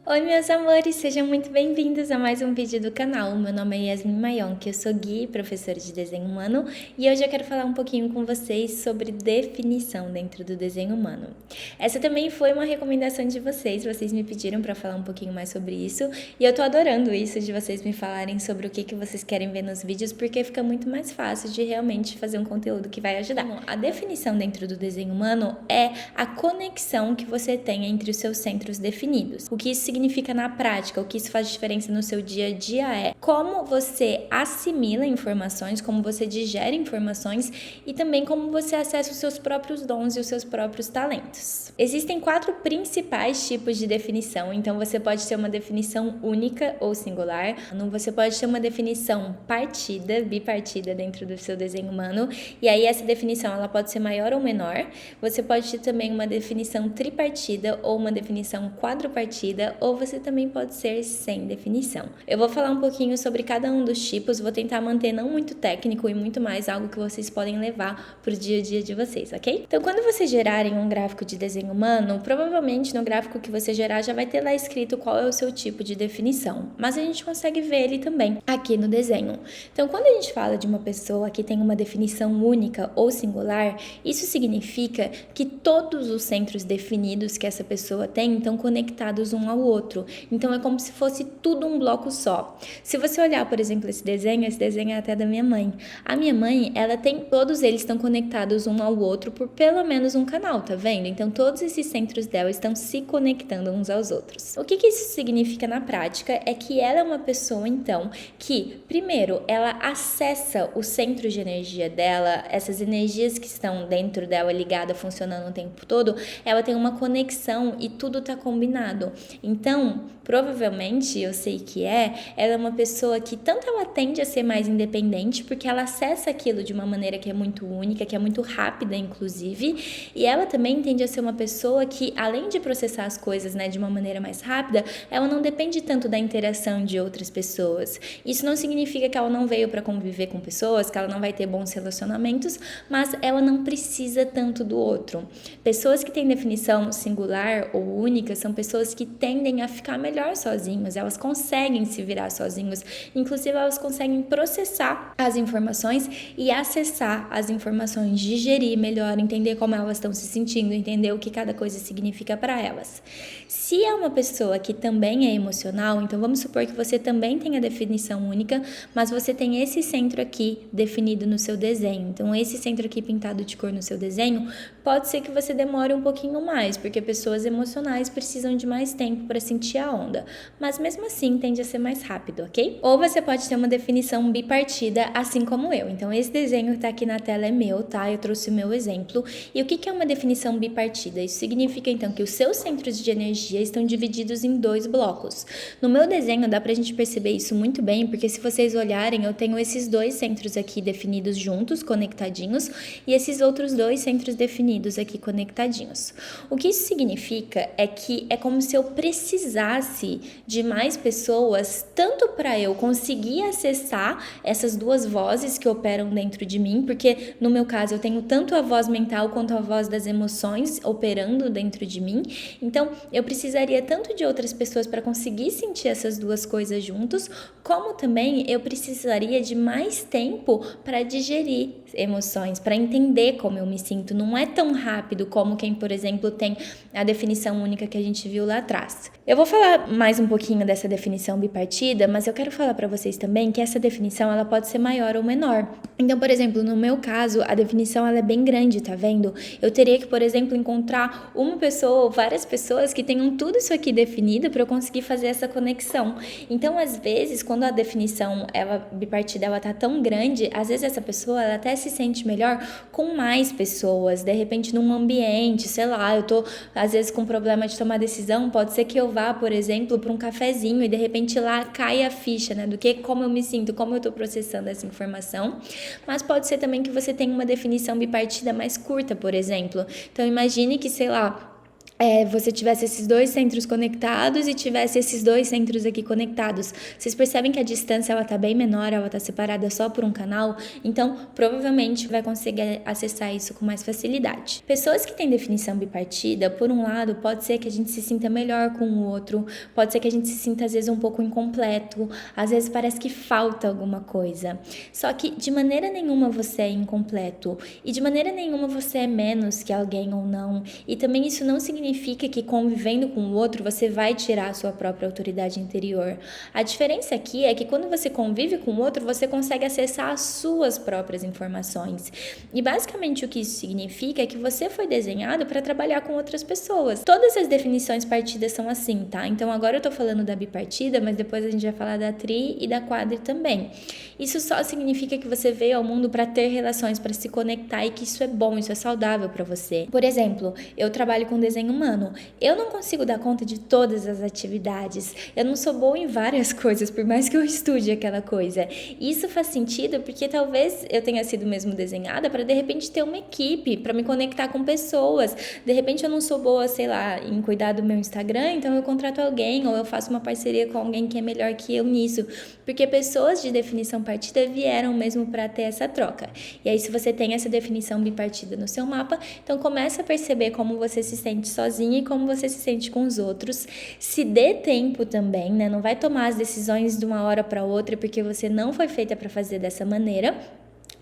Oi, meus amores, sejam muito bem-vindos a mais um vídeo do canal. Meu nome é Yasmin Mayon, que eu sou guia e professora de desenho humano, e hoje eu quero falar um pouquinho com vocês sobre definição dentro do desenho humano. Essa também foi uma recomendação de vocês me pediram para falar um pouquinho mais sobre isso, e eu tô adorando isso de vocês me falarem sobre o que vocês querem ver nos vídeos, porque fica muito mais fácil de realmente fazer um conteúdo que vai ajudar. Bom, a definição dentro do desenho humano é a conexão que você tem entre os seus centros definidos. O que isso significa na prática, o que isso faz diferença no seu dia a dia é como você assimila informações, como você digere informações e também como você acessa os seus próprios dons e os seus próprios talentos. Existem 4 principais tipos de definição, então você pode ter uma definição única ou singular, você pode ter uma definição partida, bipartida dentro do seu desenho humano, e aí essa definição ela pode ser maior ou menor. Você pode ter também uma definição tripartida ou uma definição quadrupartida, ou você também pode ser sem definição. Eu vou falar um pouquinho sobre cada um dos tipos, vou tentar manter não muito técnico e muito mais algo que vocês podem levar para o dia a dia de vocês, ok? Então, quando vocês gerarem um gráfico de desenho humano, provavelmente no gráfico que você gerar já vai ter lá escrito qual é o seu tipo de definição, mas a gente consegue ver ele também aqui no desenho. Então, quando a gente fala de uma pessoa que tem uma definição única ou singular, isso significa que todos os centros definidos que essa pessoa tem estão conectados um ao outro. Então é como se fosse tudo um bloco só. Se você olhar, por exemplo, esse desenho é até da minha mãe. A minha mãe, todos eles estão conectados um ao outro por pelo menos um canal, tá vendo? Então todos esses centros dela estão se conectando uns aos outros. O que isso significa na prática é que ela é uma pessoa, então, que, primeiro, ela acessa o centro de energia dela, essas energias que estão dentro dela ligadas, funcionando o tempo todo, ela tem uma conexão e tudo tá combinado. Então, provavelmente, eu sei que ela é uma pessoa que tanto ela tende a ser mais independente, porque ela acessa aquilo de uma maneira que é muito única, que é muito rápida, inclusive, e ela também tende a ser uma pessoa que, além de processar as coisas, né, de uma maneira mais rápida, ela não depende tanto da interação de outras pessoas. Isso não significa que ela não veio para conviver com pessoas, que ela não vai ter bons relacionamentos, mas ela não precisa tanto do outro. Pessoas que têm definição singular ou única são pessoas que tendem a ficar melhor sozinhos, elas conseguem se virar sozinhos, inclusive elas conseguem processar as informações e acessar as informações, digerir melhor, entender como elas estão se sentindo, entender o que cada coisa significa para elas. Se é uma pessoa que também é emocional, então vamos supor que você também tem a definição única, mas você tem esse centro aqui definido no seu desenho. Então esse centro aqui pintado de cor no seu desenho, pode ser que você demore um pouquinho mais, porque pessoas emocionais precisam de mais tempo para sentir a onda, mas mesmo assim tende a ser mais rápido, ok? Ou você pode ter uma definição bipartida, assim como eu. Então esse desenho que tá aqui na tela é meu, tá? Eu trouxe o meu exemplo. E o que é uma definição bipartida? Isso significa então que os seus centros de energia estão divididos em 2 blocos. No meu desenho dá pra gente perceber isso muito bem, porque se vocês olharem, eu tenho esses 2 centros aqui definidos juntos, conectadinhos, e esses outros 2 centros definidos aqui conectadinhos. O que isso significa é que é como se eu precisasse de mais pessoas, tanto para eu conseguir acessar essas 2 vozes que operam dentro de mim, porque no meu caso eu tenho tanto a voz mental quanto a voz das emoções operando dentro de mim, então eu precisaria tanto de outras pessoas para conseguir sentir essas 2 coisas juntos, como também eu precisaria de mais tempo para digerir emoções, para entender como eu me sinto. Não é tão rápido como quem, por exemplo, tem a definição única que a gente viu lá atrás. Eu vou falar mais um pouquinho dessa definição bipartida, mas eu quero falar para vocês também que essa definição ela pode ser maior ou menor. Então, por exemplo, no meu caso, a definição ela é bem grande, tá vendo? Eu teria que, por exemplo, encontrar uma pessoa ou várias pessoas que tenham tudo isso aqui definido para eu conseguir fazer essa conexão. Então, às vezes, quando a definição bipartida ela tá tão grande, às vezes essa pessoa ela até se sente melhor com mais pessoas, de repente num ambiente, sei lá, eu tô às vezes com problema de tomar decisão, pode ser que eu vá, por exemplo, para um cafezinho e de repente lá cai a ficha, né, do que como eu me sinto, como eu tô processando essa informação. Mas pode ser também que você tenha uma definição bipartida mais curta, por exemplo. Então imagine que, sei lá, você tivesse esses dois centros conectados e tivesse esses dois centros aqui conectados. Vocês percebem que a distância ela tá bem menor, ela tá separada só por um canal, então provavelmente vai conseguir acessar isso com mais facilidade. Pessoas que têm definição bipartida, por um lado, pode ser que a gente se sinta melhor com o outro, pode ser que a gente se sinta às vezes um pouco incompleto, às vezes parece que falta alguma coisa. Só que de maneira nenhuma você é incompleto e de maneira nenhuma você é menos que alguém ou não. E também isso não significa que convivendo com o outro você vai tirar a sua própria autoridade interior. A diferença aqui é que quando você convive com o outro, você consegue acessar as suas próprias informações. E basicamente o que isso significa é que você foi desenhado para trabalhar com outras pessoas. Todas as definições partidas são assim, tá? Então agora eu tô falando da bipartida, mas depois a gente vai falar da tri e da quadri também. Isso só significa que você veio ao mundo para ter relações, para se conectar e que isso é bom, isso é saudável para você. Por exemplo, eu trabalho com desenho humano. Eu não consigo dar conta de todas as atividades. Eu não sou boa em várias coisas, por mais que eu estude aquela coisa. Isso faz sentido porque talvez eu tenha sido mesmo desenhada para de repente ter uma equipe, para me conectar com pessoas. De repente eu não sou boa, sei lá, em cuidar do meu Instagram, então eu contrato alguém ou eu faço uma parceria com alguém que é melhor que eu nisso. Porque pessoas de definição partida vieram mesmo para ter essa troca. E aí se você tem essa definição bipartida no seu mapa, então começa a perceber como você se sente sozinha e como você se sente com os outros. Se dê tempo também, né? Não vai tomar as decisões de uma hora para outra porque você não foi feita para fazer dessa maneira.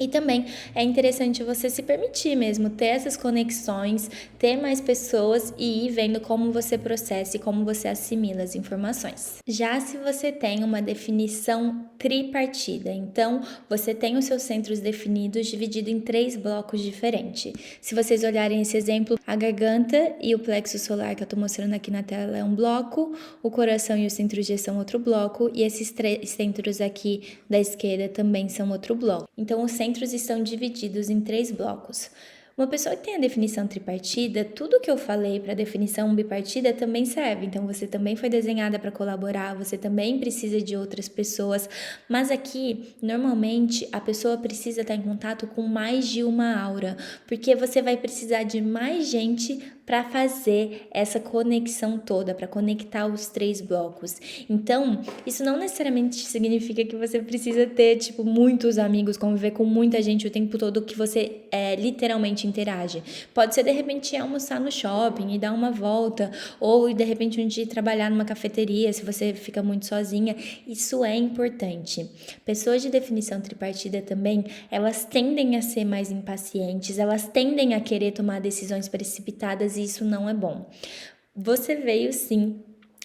E também é interessante você se permitir mesmo ter essas conexões, ter mais pessoas e ir vendo como você processa e como você assimila as informações. Já se você tem uma definição tripartida, então você tem os seus centros definidos dividido em 3 blocos diferentes. Se vocês olharem esse exemplo, a garganta e o plexo solar que eu estou mostrando aqui na tela é um bloco, o coração e o centro G são outro bloco e esses 3 centros aqui da esquerda também são outro bloco. Então, os centros estão divididos em 3 blocos. Uma pessoa que tem a definição tripartida, tudo que eu falei para a definição bipartida também serve. Então, você também foi desenhada para colaborar, você também precisa de outras pessoas. Mas aqui, normalmente, a pessoa precisa estar em contato com mais de uma aura, porque você vai precisar de mais gente para fazer essa conexão toda, para conectar os 3 blocos. Então, isso não necessariamente significa que você precisa ter, muitos amigos, conviver com muita gente o tempo todo que você literalmente interage. Pode ser, de repente, almoçar no shopping e dar uma volta, ou, de repente, um dia trabalhar numa cafeteria, se você fica muito sozinha. Isso é importante. Pessoas de definição tripartida também, elas tendem a ser mais impacientes, elas tendem a querer tomar decisões precipitadas e isso não é bom. Você veio sim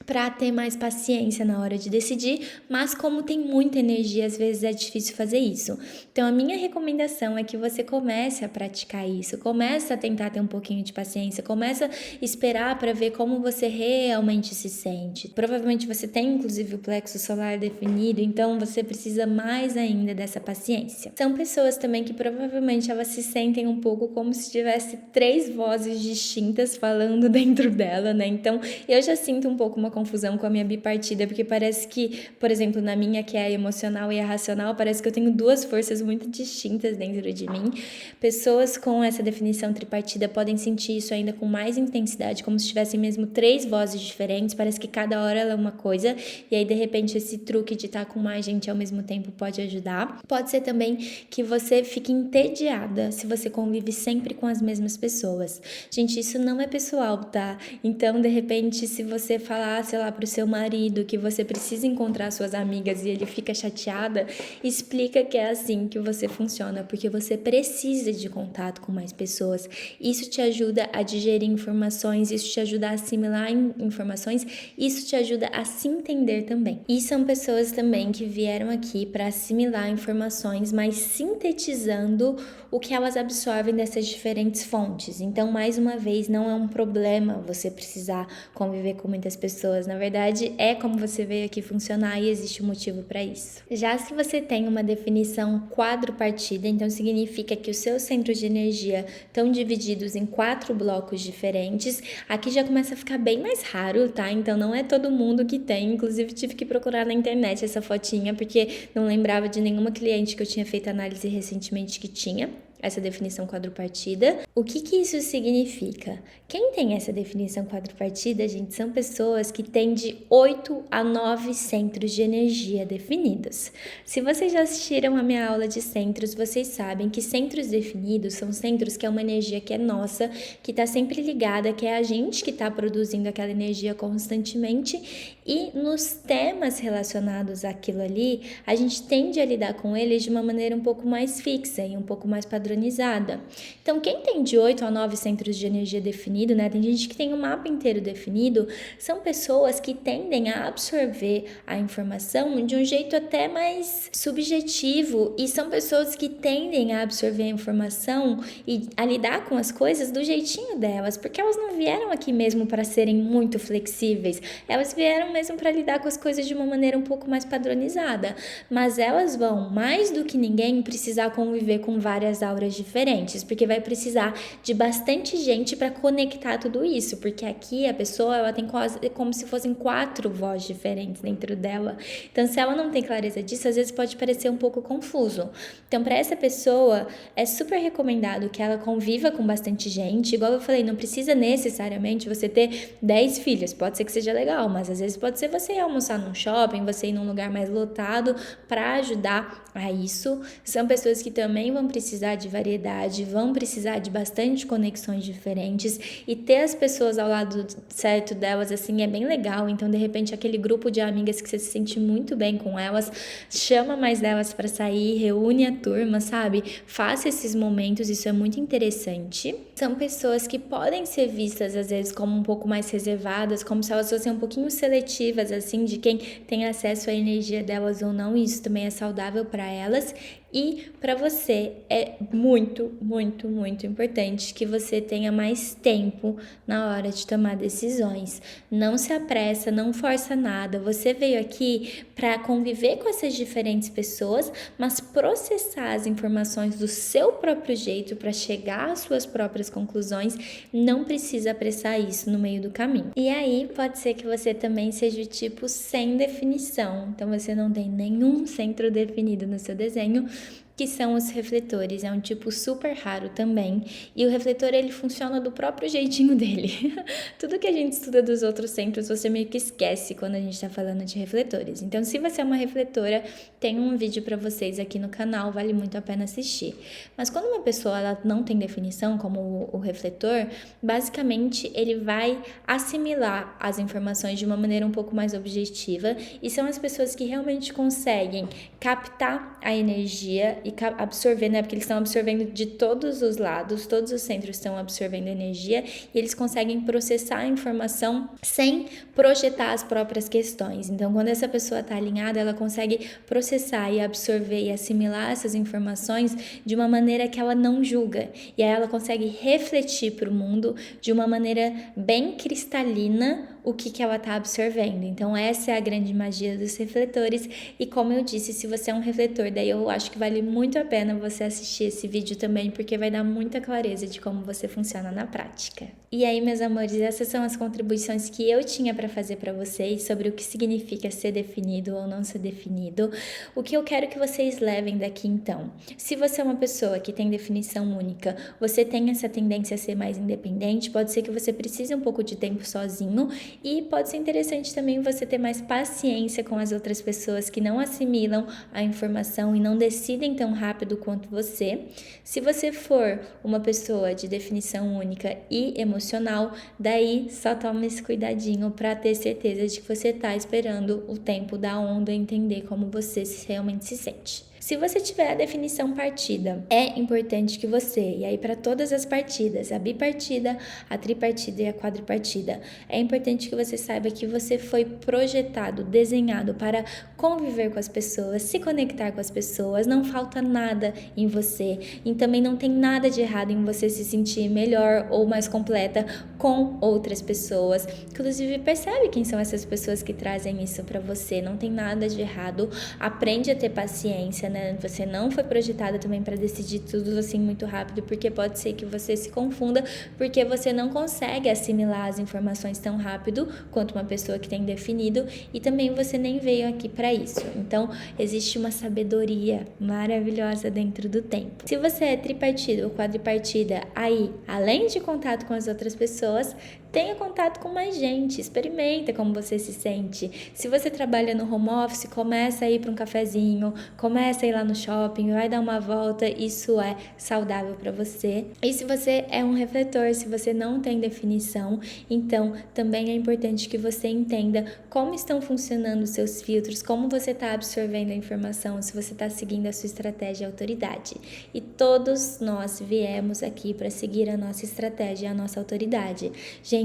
para ter mais paciência na hora de decidir, mas como tem muita energia, às vezes é difícil fazer isso. Então, a minha recomendação é que você comece a praticar isso, comece a tentar ter um pouquinho de paciência, comece a esperar para ver como você realmente se sente. Provavelmente você tem, inclusive, o plexo solar definido, então você precisa mais ainda dessa paciência. São pessoas também que provavelmente elas se sentem um pouco como se tivesse 3 vozes distintas falando dentro dela, né? Então, eu já sinto um pouco uma confusão com a minha bipartida, porque parece que, por exemplo, na minha, que é a emocional e a racional, parece que eu tenho 2 forças muito distintas dentro de mim. Pessoas com essa definição tripartida podem sentir isso ainda com mais intensidade, como se tivessem mesmo 3 vozes diferentes, parece que cada hora ela é uma coisa, e aí de repente esse truque de estar com mais gente ao mesmo tempo pode ajudar. Pode ser também que você fique entediada se você convive sempre com as mesmas pessoas. Gente, isso não é pessoal, tá? Então, de repente, se você falar, sei lá, pro seu marido que você precisa encontrar suas amigas e ele fica chateada, explica que é assim que você funciona, porque você precisa de contato com mais pessoas. Isso te ajuda a digerir informações, isso te ajuda a assimilar informações, isso te ajuda a se entender também. E são pessoas também que vieram aqui para assimilar informações, mas sintetizando o que elas absorvem dessas diferentes fontes. Então, mais uma vez, não é um problema você precisar conviver com muitas pessoas. Na verdade, é como você veio aqui funcionar e existe um motivo para isso. Já se você tem uma definição quadripartida, então significa que os seus centros de energia estão divididos em 4 blocos diferentes. Aqui já começa a ficar bem mais raro, tá? Então não é todo mundo que tem. Inclusive tive que procurar na internet essa fotinha porque não lembrava de nenhuma cliente que eu tinha feito análise recentemente que tinha. essa definição quadripartida. O que isso significa? Quem tem essa definição quadripartida, gente, são pessoas que têm de 8 a 9 centros de energia definidos. Se vocês já assistiram a minha aula de centros, vocês sabem que centros definidos são centros que é uma energia que é nossa, que está sempre ligada, que é a gente que está produzindo aquela energia constantemente, e nos temas relacionados àquilo ali, a gente tende a lidar com eles de uma maneira um pouco mais fixa e um pouco mais padronizada. Então, quem tem de 8 a 9 centros de energia definido, né? Tem gente que tem o mapa inteiro definido, são pessoas que tendem a absorver a informação de um jeito até mais subjetivo, e são pessoas que tendem a absorver a informação e a lidar com as coisas do jeitinho delas, porque elas não vieram aqui mesmo para serem muito flexíveis, elas vieram mesmo para lidar com as coisas de uma maneira um pouco mais padronizada, mas elas vão, mais do que ninguém, precisar conviver com várias auras diferentes, porque vai precisar de bastante gente para conectar tudo isso, porque aqui a pessoa, ela tem quase como se fossem 4 vozes diferentes dentro dela. Então, se ela não tem clareza disso, às vezes pode parecer um pouco confuso. Então, para essa pessoa, é super recomendado que ela conviva com bastante gente. Igual eu falei, não precisa necessariamente você ter 10 filhos, pode ser que seja legal, mas às vezes pode ser você ir almoçar num shopping, você ir num lugar mais lotado para ajudar a isso. São pessoas que também vão precisar de variedade, vão precisar de bastante conexões diferentes, e ter as pessoas ao lado certo delas, assim, é bem legal. Então, de repente, aquele grupo de amigas que você se sente muito bem com elas, chama mais delas para sair, reúne a turma, sabe? Faça esses momentos, isso é muito interessante. São pessoas que podem ser vistas, às vezes, como um pouco mais reservadas, como se elas fossem um pouquinho seletivas, assim, de quem tem acesso à energia delas ou não, e isso também é saudável para elas. E para você é muito, muito, muito importante que você tenha mais tempo na hora de tomar decisões. Não se apressa, não força nada. Você veio aqui para conviver com essas diferentes pessoas, mas processar as informações do seu próprio jeito para chegar às suas próprias conclusões. Não precisa apressar isso no meio do caminho. E aí pode ser que você também seja o tipo sem definição. Então você não tem nenhum centro definido no seu desenho, que são os refletores. É um tipo super raro também, e o refletor, ele funciona do próprio jeitinho dele. Tudo que a gente estuda dos outros centros, você meio que esquece quando a gente tá falando de refletores. Então, se você é uma refletora, tem um vídeo para vocês aqui no canal, vale muito a pena assistir. Mas quando uma pessoa ela não tem definição, como o refletor, basicamente ele vai assimilar as informações de uma maneira um pouco mais objetiva, e são as pessoas que realmente conseguem captar a energia e absorver, né? Porque eles estão absorvendo de todos os lados, todos os centros estão absorvendo energia, e eles conseguem processar a informação sem projetar as próprias questões. Então, quando essa pessoa está alinhada, ela consegue processar e absorver e assimilar essas informações de uma maneira que ela não julga, e aí ela consegue refletir para o mundo de uma maneira bem cristalina o que ela está absorvendo. Então, essa é a grande magia dos refletores, e como eu disse, se você é um refletor, daí eu acho que vale muito a pena você assistir esse vídeo também, porque vai dar muita clareza de como você funciona na prática. E aí, meus amores, essas são as contribuições que eu tinha para fazer para vocês sobre o que significa ser definido ou não ser definido. O que eu quero que vocês levem daqui, então: se você é uma pessoa que tem definição única, você tem essa tendência a ser mais independente, pode ser que você precise um pouco de tempo sozinho, e pode ser interessante também você ter mais paciência com as outras pessoas que não assimilam a informação e não decidem tão rápido quanto você. Se você for uma pessoa de definição única e emocional, daí só toma esse cuidadinho para ter certeza de que você está esperando o tempo da onda, entender como você realmente se sente. Se você tiver a definição partida, é importante que você, e aí para todas as partidas, a bipartida, a tripartida e a quadripartida, é importante que você saiba que você foi projetado, desenhado para conviver com as pessoas, se conectar com as pessoas, não falta nada em você, e também não tem nada de errado em você se sentir melhor ou mais completa com outras pessoas. Inclusive, percebe quem são essas pessoas que trazem isso para você, não tem nada de errado, aprende a ter paciência. né? Você não foi projetada também para decidir tudo assim muito rápido, porque pode ser que você se confunda, porque você não consegue assimilar as informações tão rápido quanto uma pessoa que tem definido, e também você nem veio aqui para isso. Então, existe uma sabedoria maravilhosa dentro do tempo. Se você é tripartida ou quadripartida, aí, além de contato com as outras pessoas, tenha contato com mais gente, experimenta como você se sente. Se você trabalha no home office, começa a ir para um cafezinho, começa a ir lá no shopping, vai dar uma volta, isso é saudável para você. E se você é um refletor, se você não tem definição, então também é importante que você entenda como estão funcionando os seus filtros, como você está absorvendo a informação, se você está seguindo a sua estratégia e autoridade. E todos nós viemos aqui para seguir a nossa estratégia e a nossa autoridade. Gente,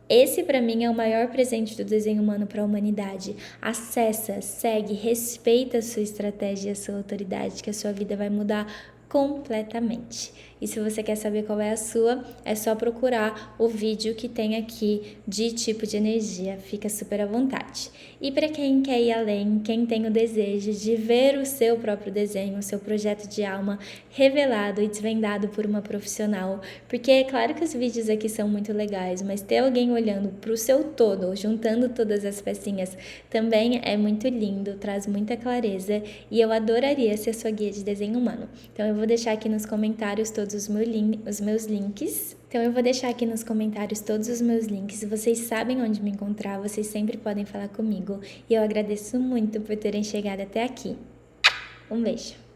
esse para mim é o maior presente do desenho humano para a humanidade. Acessa, segue, respeita a sua estratégia e a sua autoridade, que a sua vida vai mudar completamente. E se você quer saber qual é a sua, é só procurar o vídeo que tem aqui de tipo de energia, fica super à vontade. E para quem quer ir além, quem tem o desejo de ver o seu próprio desenho, o seu projeto de alma revelado e desvendado por uma profissional, porque é claro que os vídeos aqui são muito legais, mas ter alguém olhando para o seu todo, juntando todas as pecinhas, também é muito lindo, traz muita clareza, e eu adoraria ser sua guia de desenho humano. Então eu vou deixar aqui nos comentários todos os meus links. Vocês sabem onde me encontrar, vocês sempre podem falar comigo. E eu agradeço muito por terem chegado até aqui. Um beijo!